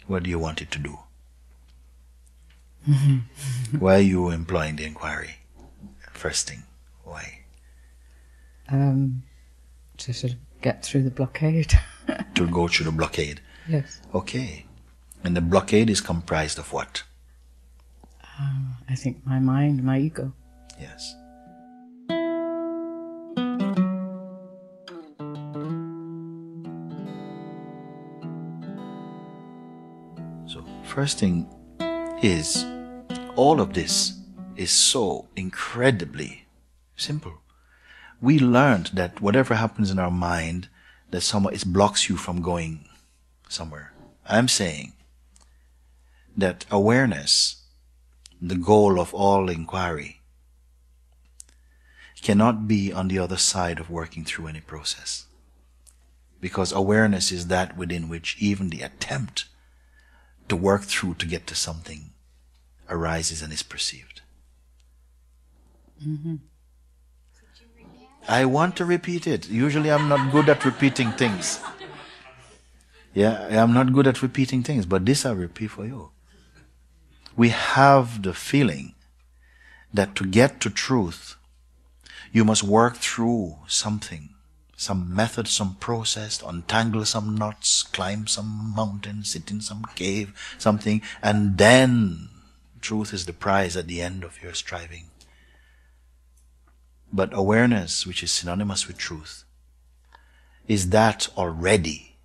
What do you want it to do? Why are you employing the inquiry? First thing, why? To sort of get through the blockade. To go through the blockade. Yes. Okay. And the blockade is comprised of what? I think my mind, my ego. Yes. So, first thing is, all of this is so incredibly simple. We learned that whatever happens in our mind, that it blocks you from going somewhere. I'm saying that awareness, the goal of all inquiry, cannot be on the other side of working through any process. Because awareness is that within which even the attempt to work through to get to something arises and is perceived. Mm-hmm. I want to repeat it. Usually I'm not good at repeating things. Yeah, I'm not good at repeating things, but this I repeat for you. We have the feeling that to get to truth, you must work through something, some method, some process, untangle some knots, climb some mountain, sit in some cave, something, and then truth is the prize at the end of your striving. But awareness, which is synonymous with truth, is that already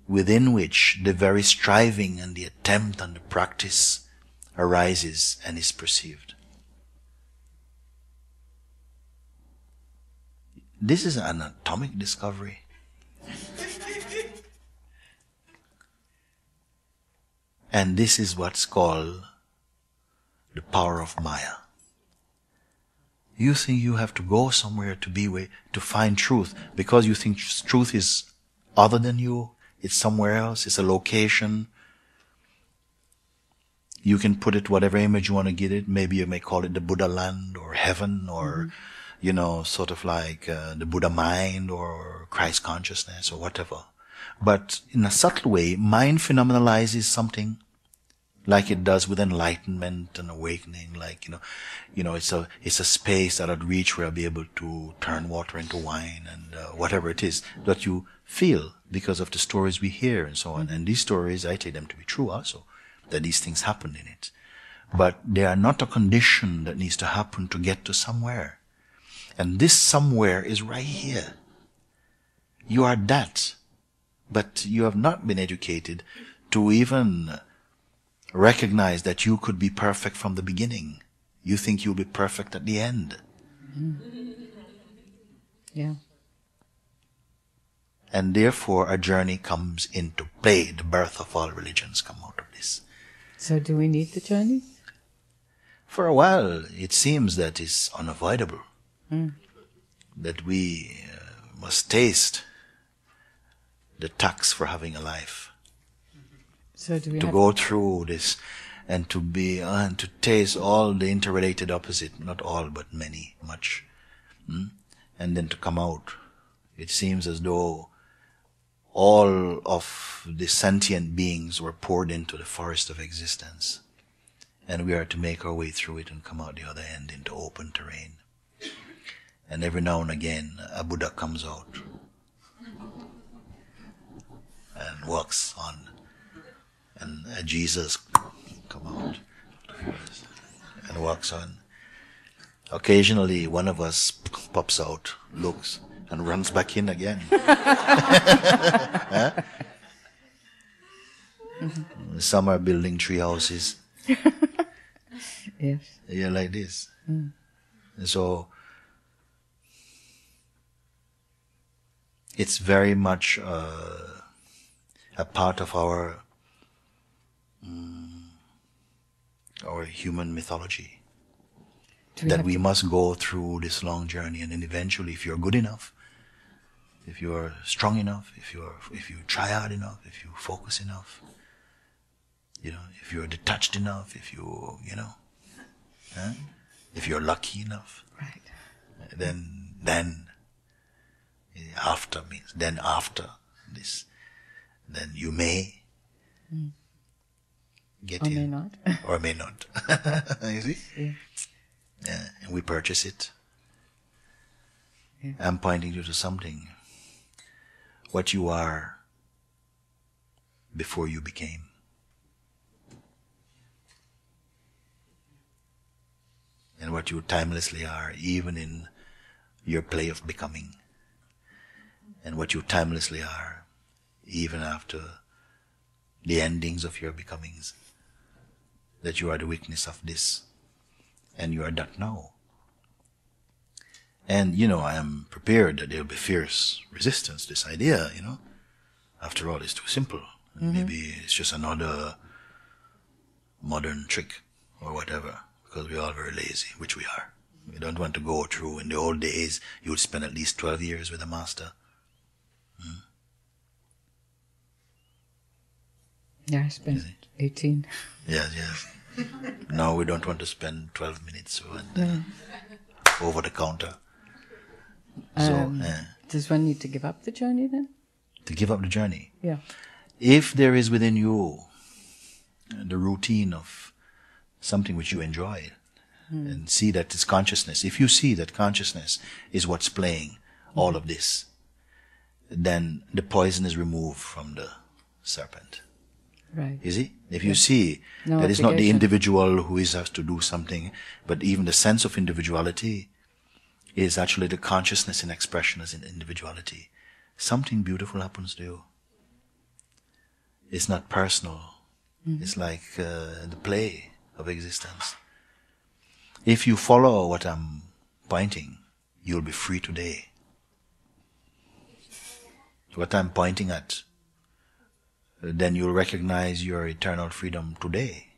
within which the very striving and the attempt and the practice arises and is perceived. This is an atomic discovery. And this is what's called the power of Maya. You think you have to go somewhere to find truth because you think truth is other than you, it's somewhere else, it's a location. You can put it whatever image you want to give it. Maybe you may call it the Buddha land or heaven or, sort of like the Buddha mind or Christ consciousness or whatever. But in a subtle way, mind phenomenalizes something like it does with enlightenment and awakening, like, it's a space that I'd reach where I'll be able to turn water into wine and whatever it is that you feel because of the stories we hear and so on. And these stories, I take them to be true also, that these things happened in it. But they are not a condition that needs to happen to get to somewhere. And this somewhere is right here. You are that. But you have not been educated to even recognize that you could be perfect from the beginning. You think you'll be perfect at the end. Yeah. And therefore a journey comes into play. The birth of all religions come out of this. So do we need the journey? For a while, it seems that it's unavoidable. That we must taste the tax for having a life. So do we to go through this and to be and to taste all the interrelated opposite, not all but many, much, and then to come out. It seems as though all of the sentient beings were poured into the forest of existence, and we are to make our way through it and come out the other end into open terrain. And every now and again a Buddha comes out and walks on. And Jesus come out and walks on. Occasionally, one of us pops out, looks, and runs back in again. Huh? Some are building tree houses. Yes. Yeah, like this. And so, it's very much a part of our human mythology that we must go through this long journey, and then eventually, if you're good enough, if you're strong enough, if you try hard enough, if you focus enough, if you're detached enough, if if you're lucky enough, right, then after means then after this, then you may. get Or you. may not. Or may not. You see? Yeah. Yeah. And we purchase it. Yeah. I'm pointing you to something. What you are before you became. And what you timelessly are, even in your play of becoming. And what you timelessly are, even after the endings of your becomings. That you are the witness of this. And you are that now. And, I am prepared that there will be fierce resistance to this idea, After all, it's too simple. Mm-hmm. Maybe it's just another modern trick or whatever, because we're all very lazy, which we are. We don't want to go through. In the old days, you would spend at least 12 years with a master. Yeah, I spent 18. Yes. Now we don't want to spend 12 minutes over the counter. Does one need to give up the journey then? To give up the journey? Yeah. If there is within you the routine of something which you enjoy, and see that it's consciousness. If you see that consciousness is what's playing all of this, then the poison is removed from the serpent. Right. You see? If you see No that it's not the obligation. individual who has to do something, but even the sense of individuality is actually the consciousness in expression as in individuality, something beautiful happens to you. It's not personal. It's like the play of existence. If you follow what I'm pointing, you'll be free today. What I'm pointing at, then you'll recognize your eternal freedom today.